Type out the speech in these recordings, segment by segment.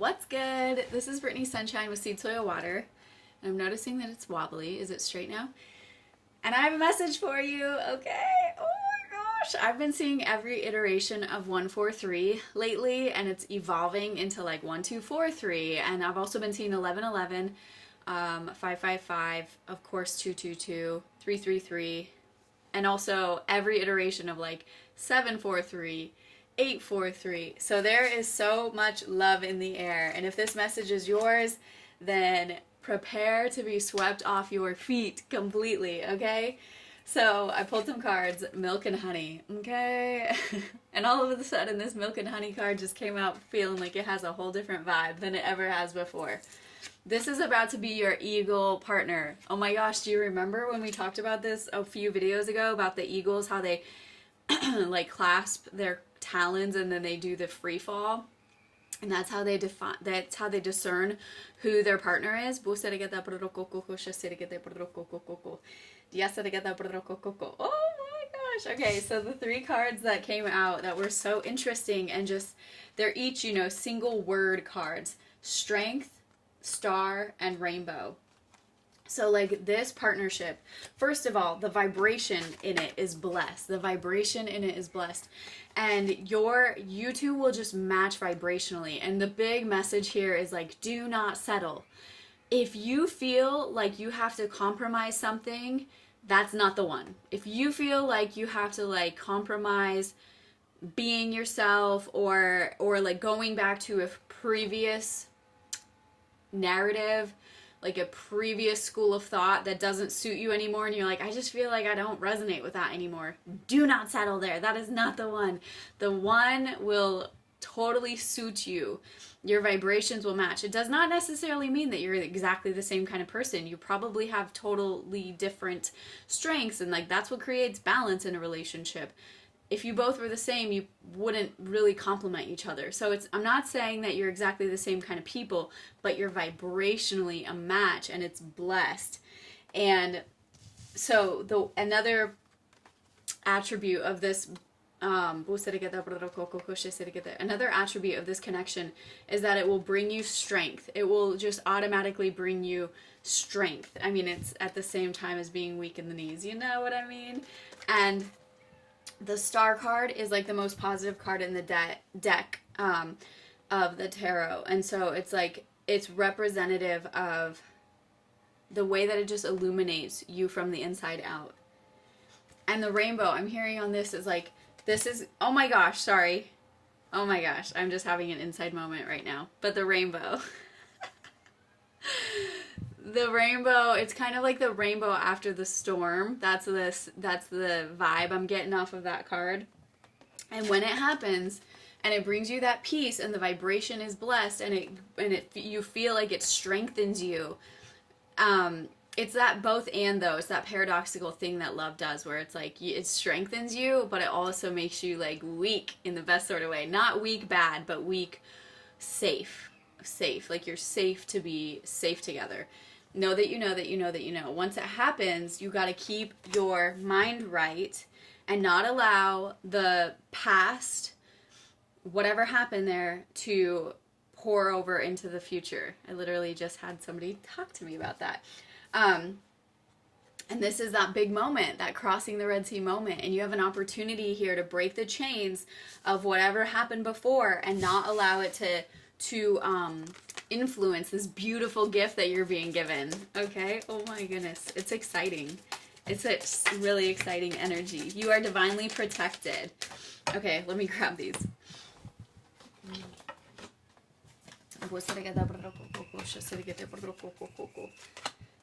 What's good? This is Brittany Sunshyne with SeedSoilWater. I'm noticing that it's wobbly. Is it straight now? And I have a message for you, okay? Oh my gosh. I've been seeing every iteration of 143 lately, and it's evolving into like 1243. And I've also been seeing 1111, 555, of course 222, 333, and also every iteration of like 743, 843. So there is so much love in the air. And if this message is yours, then prepare to be swept off your feet completely, okay? So I pulled some cards, milk and honey, okay? And all of a sudden this milk and honey card just came out feeling like it has a whole different vibe than it ever has before. This is about to be your eagle partner. Oh my gosh, do you remember when we talked about this a few videos ago about the eagles, how they like clasp their talons and then they do the free fall? And that's how they discern who their partner is. Oh my gosh. Okay, so the three cards that came out that were so interesting, and just they're each, you know, single word cards. Strength, star, and rainbow. So like this partnership, first of all, the vibration in it is blessed. The vibration in it is blessed. And you two will just match vibrationally. And the big message here is like, do not settle. If you feel like you have to compromise something, that's not the one. If you feel like you have to like compromise being yourself or like going back to a previous narrative, like a previous school of thought that doesn't suit you anymore, and you're like, I just feel like I don't resonate with that anymore, do not settle there. That is not the one. The one will totally suit you. Your vibrations will match. It does not necessarily mean that you're exactly the same kind of person. You probably have totally different strengths, and like that's what creates balance in a relationship. If you both were the same, you wouldn't really complement each other. So I'm not saying that you're exactly the same kind of people, but you're vibrationally a match, and it's blessed. And so another attribute of this another attribute of this connection is that it will bring you strength. It will just automatically bring you strength. I mean, it's at the same time as being weak in the knees. You know what I mean? And the star card is like the most positive card in the deck of the tarot. And so it's like, it's representative of the way that it just illuminates you from the inside out. And the rainbow I'm hearing on this is like, this is, oh my gosh, sorry. Oh my gosh, I'm just having an inside moment right now. But the rainbow. The rainbow, it's kind of like the rainbow after the storm. That's the vibe I'm getting off of that card. And when it happens and it brings you that peace and the vibration is blessed and you feel like it strengthens you. It's that both and though. It's that paradoxical thing that love does, where it's like it strengthens you, but it also makes you like weak in the best sort of way. Not weak bad, but weak safe. Like you're safe to be safe together. Know that you know that you know that you know. Once it happens, you got to keep your mind right and not allow the past, whatever happened there, to pour over into the future. I literally just had somebody talk to me about that. And this is that big moment, that crossing the Red Sea moment, and you have an opportunity here to break the chains of whatever happened before and not allow it to influence this beautiful gift that you're being given. Okay? Oh my goodness. It's exciting. It's a really exciting energy. You are divinely protected. Okay, let me grab these.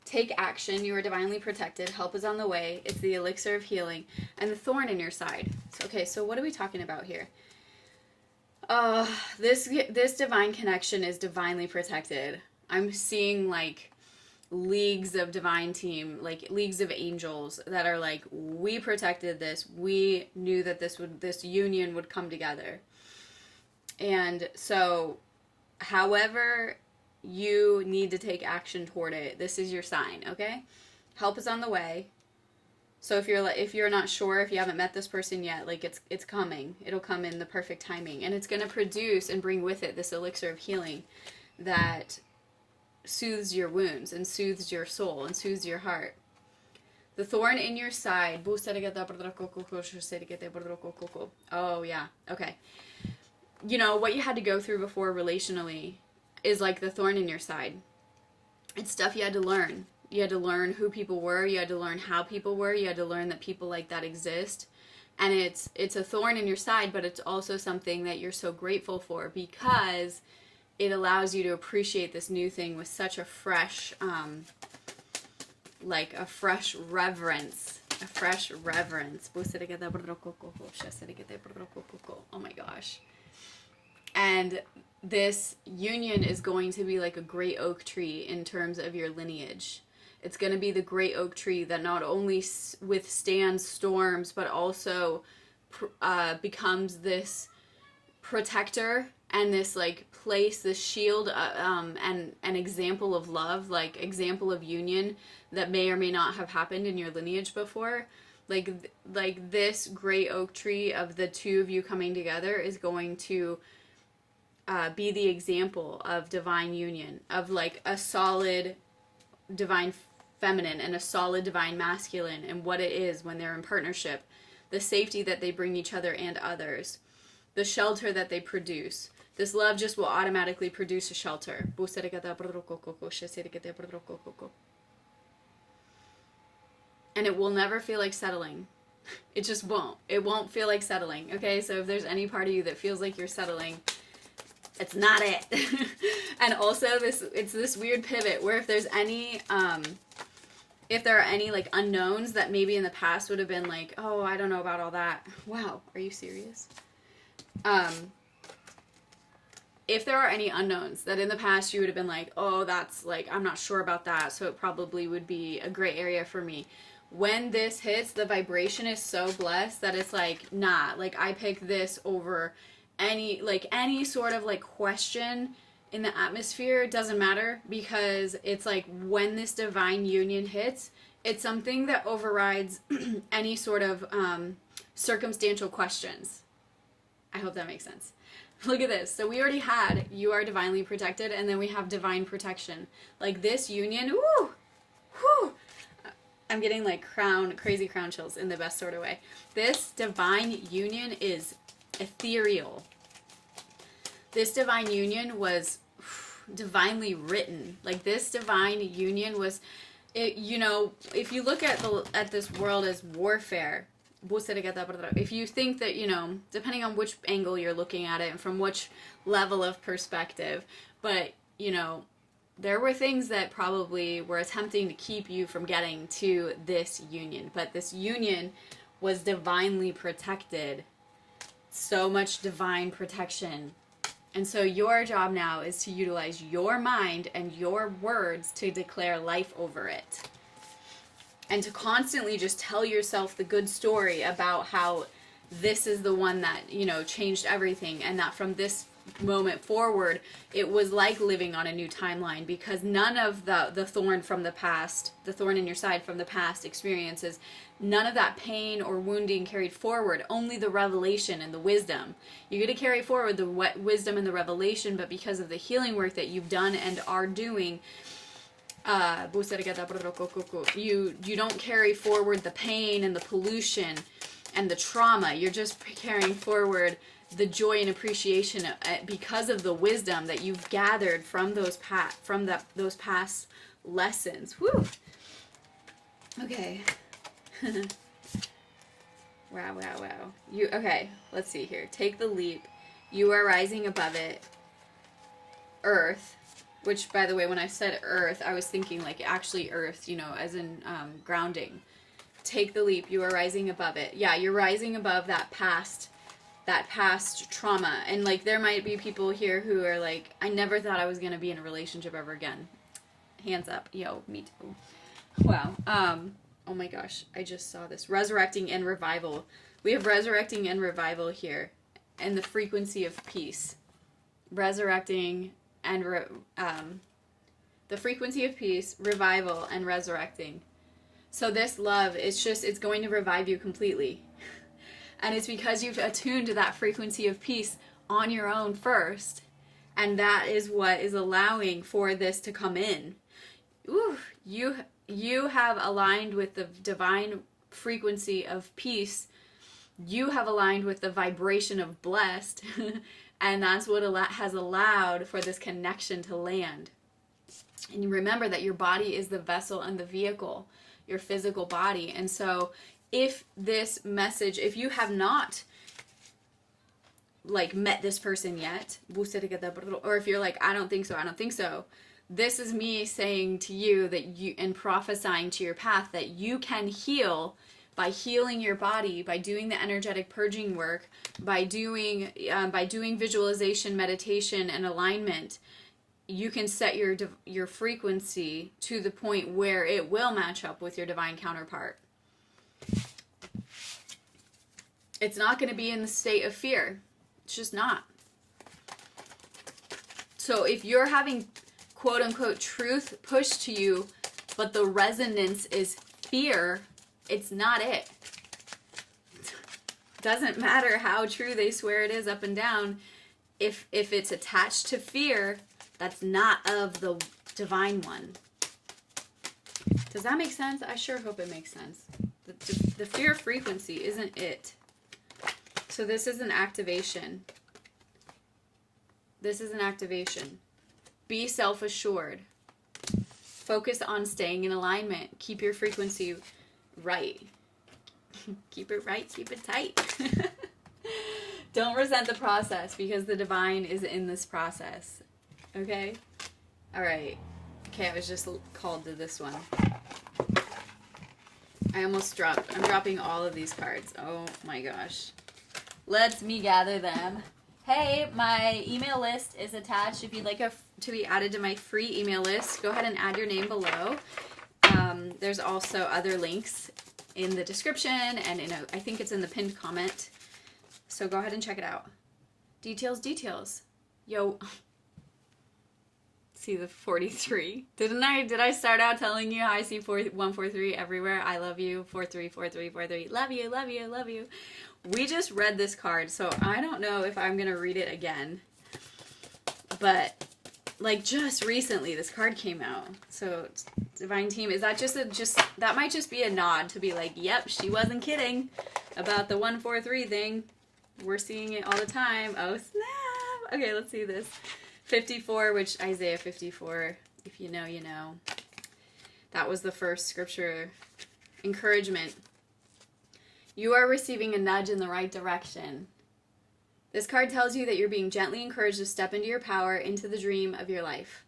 Take action. You are divinely protected. Help is on the way. It's the elixir of healing. And the thorn in your side. Okay, so what are we talking about here? This divine connection is divinely protected. I'm seeing like leagues of divine team, like leagues of angels that are like, we protected this. We knew that this union would come together. And so, however you need to take action toward it, this is your sign, okay? Help is on the way. So if you're not sure, if you haven't met this person yet, like it's coming. It'll come in the perfect timing, and it's going to produce and bring with it this elixir of healing that soothes your wounds and soothes your soul and soothes your heart. The thorn in your side. Oh yeah. Okay. You know what you had to go through before relationally is like the thorn in your side. It's stuff you had to learn. You had to learn who people were. You had to learn how people were. You had to learn that people like that exist. And it's a thorn in your side, but it's also something that you're so grateful for because it allows you to appreciate this new thing with such a fresh, like a fresh reverence. A fresh reverence. Oh my gosh. And this union is going to be like a great oak tree in terms of your lineage. It's going to be the great oak tree that not only withstands storms, but also becomes this protector and this like place, this shield, and an example of love, like example of union that may or may not have happened in your lineage before. Like this great oak tree of the two of you coming together is going to be the example of divine union, of like a solid divine feminine and a solid divine masculine, and what it is when they're in partnership, the safety that they bring each other and others, the shelter that they produce. This love just will automatically produce a shelter. And it will never feel like settling. It just won't. It won't feel like settling. Okay, so if there's any part of you that feels like you're settling, it's not it. And also it's this weird pivot where if there are any like unknowns that maybe in the past would have been like, oh, I don't know about all that. Wow, are you serious? If there are any unknowns that in the past you would have been like, oh, that's like, I'm not sure about that, so it probably would be a gray area for me. When this hits, the vibration is so blessed that it's like, nah, like I pick this over any sort of like question in the atmosphere. It doesn't matter, because it's like when this divine union hits, it's something that overrides any sort of circumstantial questions. I hope that makes sense. Look at this. So we already had you are divinely protected, and then we have divine protection. Like this union, woo, whoo. I'm getting like crazy crown chills in the best sort of way. This divine union is ethereal. This divine union was divinely written. Like this divine union was, you know, if you look at this world as warfare, if you think that, you know, depending on which angle you're looking at it and from which level of perspective, but, you know, there were things that probably were attempting to keep you from getting to this union, but this union was divinely protected. So much divine protection. And so your job now is to utilize your mind and your words to declare life over it. And to constantly just tell yourself the good story about how this is the one that, you know, changed everything, and that from this moment forward, it was like living on a new timeline, because none of the thorn from the past, the thorn in your side from the past experiences, none of that pain or wounding carried forward, only the revelation and the wisdom. You get to carry forward the wisdom and the revelation, but because of the healing work that you've done and are doing, you don't carry forward the pain and the pollution and the trauma. You're just carrying forward the joy and appreciation because of the wisdom that you've gathered from those past lessons. Woo! Okay. Wow. Okay, let's see here. Take the leap. You are rising above it. Earth. Which, by the way, when I said earth, I was thinking like actually earth, you know, as in grounding. Take the leap. You are rising above it. Yeah, you're rising above that past trauma. And like there might be people here who are like, I never thought I was going to be in a relationship ever again. Hands up. Yo, me too. Wow. Oh my gosh, I just saw this. Resurrecting and revival. We have resurrecting and revival here. And the frequency of peace. Resurrecting and the frequency of peace, revival, and resurrecting. So this love, it's going to revive you completely. And it's because you've attuned to that frequency of peace on your own first. And that is what is allowing for this to come in. Ooh, you have aligned with the divine frequency of peace. You have aligned with the vibration of blessed. And that's what has allowed for this connection to land. And you remember that your body is the vessel and the vehicle, your physical body. And so if this message, if you have not like met this person yet, or if you're like, I don't think so, this is me saying to you that you, and prophesying to your path, that you can heal by healing your body, by doing the energetic purging work, by doing visualization, meditation, and alignment. You can set your frequency to the point where it will match up with your divine counterpart. It's not going to be in the state of fear. It's just not. So if you're having quote unquote truth pushed to you, but the resonance is fear, it's not it. Doesn't matter how true they swear it is up and down. If it's attached to fear, that's not of the divine one. Does that make sense? I sure hope it makes sense. The fear frequency isn't it. So this is an activation. This is an activation. Be self-assured. Focus on staying in alignment. Keep your frequency right. Keep it right, keep it tight. Don't resent the process, because the divine is in this process. Okay? Alright. Okay, I was just called to this one. I almost dropped. I'm dropping all of these cards. Oh my gosh. Let's me gather them. Hey, my email list is attached. If you'd like to be added to my free email list, go ahead and add your name below. There's also other links in the description, and I think it's in the pinned comment. So go ahead and check it out. Details. Yo. See the 43. Did I start out telling you how I see 143 everywhere? I love you. 434343. Love you. We just read this card, so I don't know if I'm going to read it again. But like just recently this card came out. So Divine Team, is that that might just be a nod to be like, yep, she wasn't kidding about the 143 thing. We're seeing it all the time. Oh snap. Okay, let's see this. 54, which Isaiah 54, if you know, you know. That was the first scripture. Encouragement. You are receiving a nudge in the right direction. This card tells you that you're being gently encouraged to step into your power, into the dream of your life.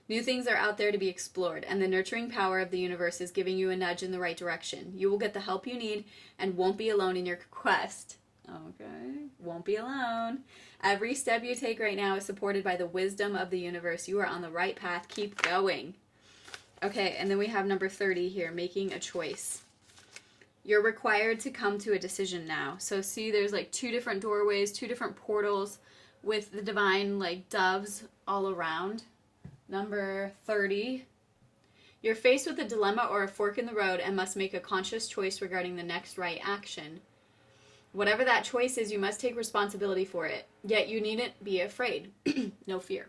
New things are out there to be explored, and the nurturing power of the universe is giving you a nudge in the right direction. You will get the help you need and won't be alone in your quest. Okay, won't be alone. Every step you take right now is supported by the wisdom of the universe. You are on the right path. Keep going. Okay, and then we have number 30 here, making a choice. You're required to come to a decision now. So see, there's like 2 different doorways, 2 different portals with the divine like doves all around. Number 30. You're faced with a dilemma or a fork in the road and must make a conscious choice regarding the next right action. Whatever that choice is, you must take responsibility for it. Yet you needn't be afraid. No fear.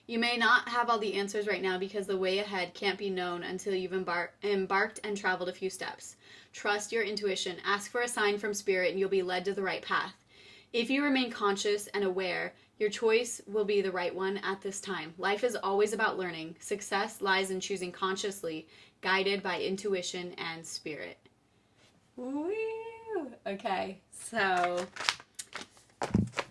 You may not have all the answers right now because the way ahead can't be known until you've embarked and traveled a few steps. Trust your intuition. Ask for a sign from spirit and you'll be led to the right path. If you remain conscious and aware, your choice will be the right one at this time. Life is always about learning. Success lies in choosing consciously, guided by intuition and spirit. Woo! Okay, so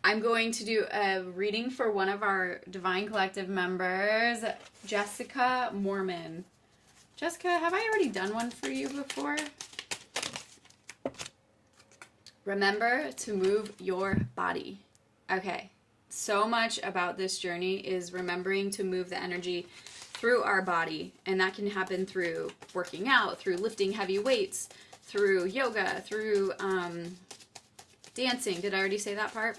I'm going to do a reading for one of our Divine Collective members, Jessica Mormon. Jessica, have I already done one for you before? Remember to move your body. Okay, so much about this journey is remembering to move the energy through our body, and that can happen through working out, through lifting heavy weights, through yoga, through dancing. Did I already say that part?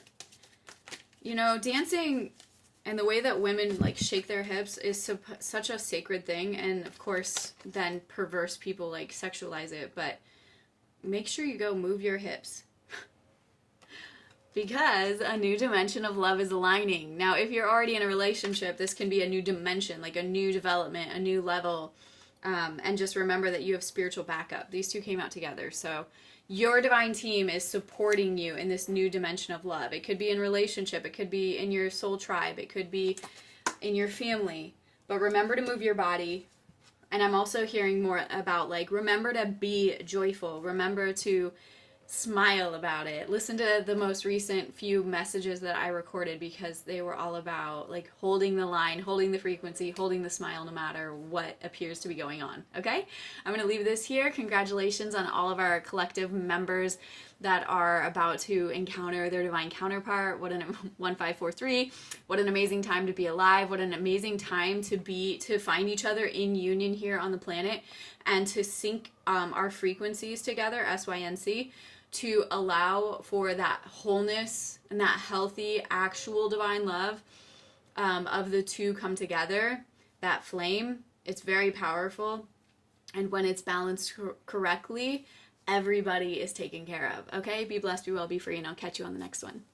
You know, dancing And the way that women like shake their hips is such a sacred thing. And of course, then perverse people like sexualize it. But make sure you go move your hips. Because a new dimension of love is aligning. Now, if you're already in a relationship, this can be a new dimension, like a new development, a new level. And just remember that you have spiritual backup. These two came out together. So your divine team is supporting you in this new dimension of love. It could be in relationship. It could be in your soul tribe. It could be in your family. But remember to move your body. And I'm also hearing more about like, remember to be joyful. Remember to smile about it. Listen to the most recent few messages that I recorded because they were all about like holding the line, holding the frequency, holding the smile no matter what appears to be going on. Okay? I'm going to leave this here. Congratulations on all of our collective members that are about to encounter their divine counterpart. What an 1543. What an amazing time to be alive. What an amazing time to find each other in union here on the planet and to sync our frequencies together, SYNC, to allow for that wholeness and that healthy, actual divine love of the two come together. That flame, it's very powerful. And when it's balanced correctly, everybody is taken care of. Okay? Be blessed, be well, be free, and I'll catch you on the next one.